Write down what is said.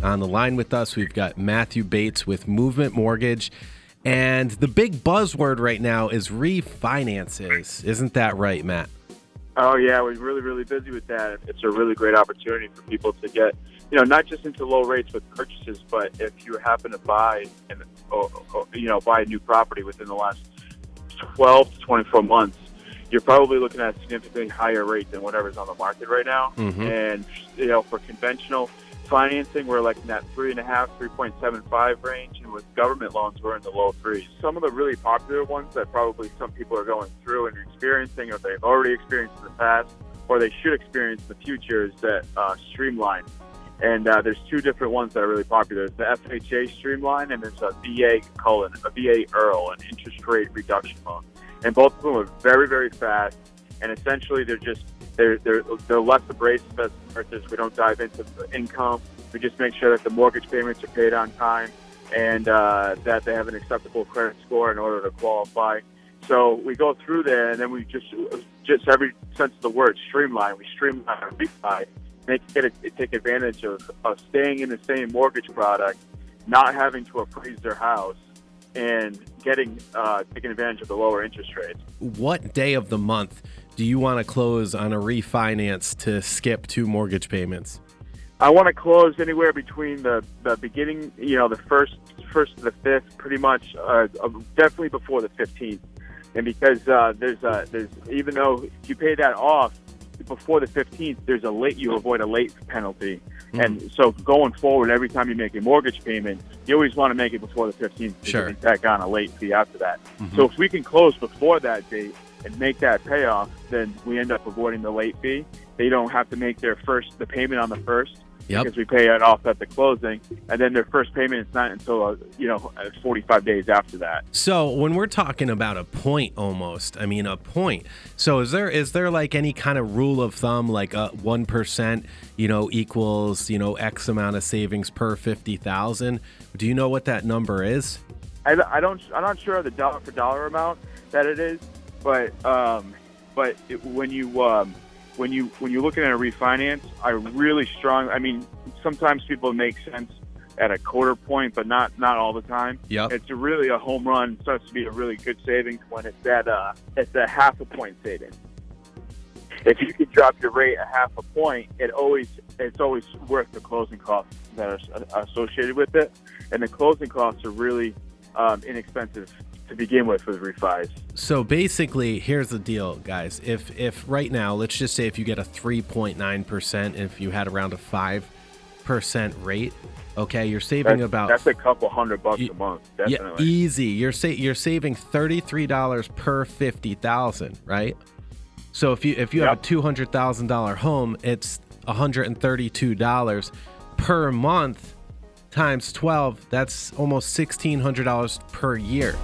On the line with us, we've got Matthew Bates with Movement Mortgage. And the big buzzword right now is refinances. Isn't that right, Matt? Oh, yeah, we're really, really busy with that. It's a really great opportunity for people to get, not just into low rates with purchases, but if you happen to buy buy a new property within the last 12 to 24 months, you're probably looking at a significantly higher rate than whatever's on the market right now. Mm-hmm. And, for conventional financing, we're like in that 3.5, 3.75 range, and with government loans, we're in the low threes. Some of the really popular ones that probably some people are going through and experiencing, or they've already experienced in the past, or they should experience in the future, is that Streamline. And there's two different ones that are really popular. There's the FHA Streamline, and there's a VA Earl, an interest rate reduction loan. And both of them are very, very fast, and essentially they're less abrasive as purchase. We don't dive into the income. We just make sure that the mortgage payments are paid on time and that they have an acceptable credit score in order to qualify. So we go through there, and then we just every sense of the word, streamline. We streamline our refi, take advantage of staying in the same mortgage product, not having to appraise their house, and taking advantage of the lower interest rates. What day of the month do you want to close on a refinance to skip 2 mortgage payments? I want to close anywhere between the beginning, the first to the 5th, pretty much, definitely before the 15th. And because there's even though if you pay that off before the 15th, you avoid a late penalty. Mm-hmm. And so going forward, every time you make a mortgage payment, you always want to make it before the 15th. Sure. You tack on a late fee after that. Mm-hmm. So if we can close before that date and make that payoff, then we end up avoiding the late fee. They don't have to make the payment on the first. Yep. Because we pay it off at the closing, and then their first payment is not until 45 days after that. So when we're talking about a point, a point. So is there like any kind of rule of thumb, like 1%, equals X amount of savings per 50,000? Do you know what that number is? I'm not sure of the dollar for dollar amount that it is, but when you're looking at a refinance, sometimes people make sense at a quarter point, but not all the time. Yep. It's really a home run. It starts to be a really good savings when it's at a half a point savings. If you could drop your rate a half a point, it's always worth the closing costs that are associated with it, and the closing costs are really inexpensive to begin with refis. So basically, here's the deal, guys. If right now, let's just say if you get a 3.9%, if you had around a 5% rate, okay, you're saving that's a couple $100 a month, definitely. Yeah, easy. You're saving $33 per 50,000, right? So if you have a $200,000 home, it's $132 per month times 12. That's almost $1,600 per year.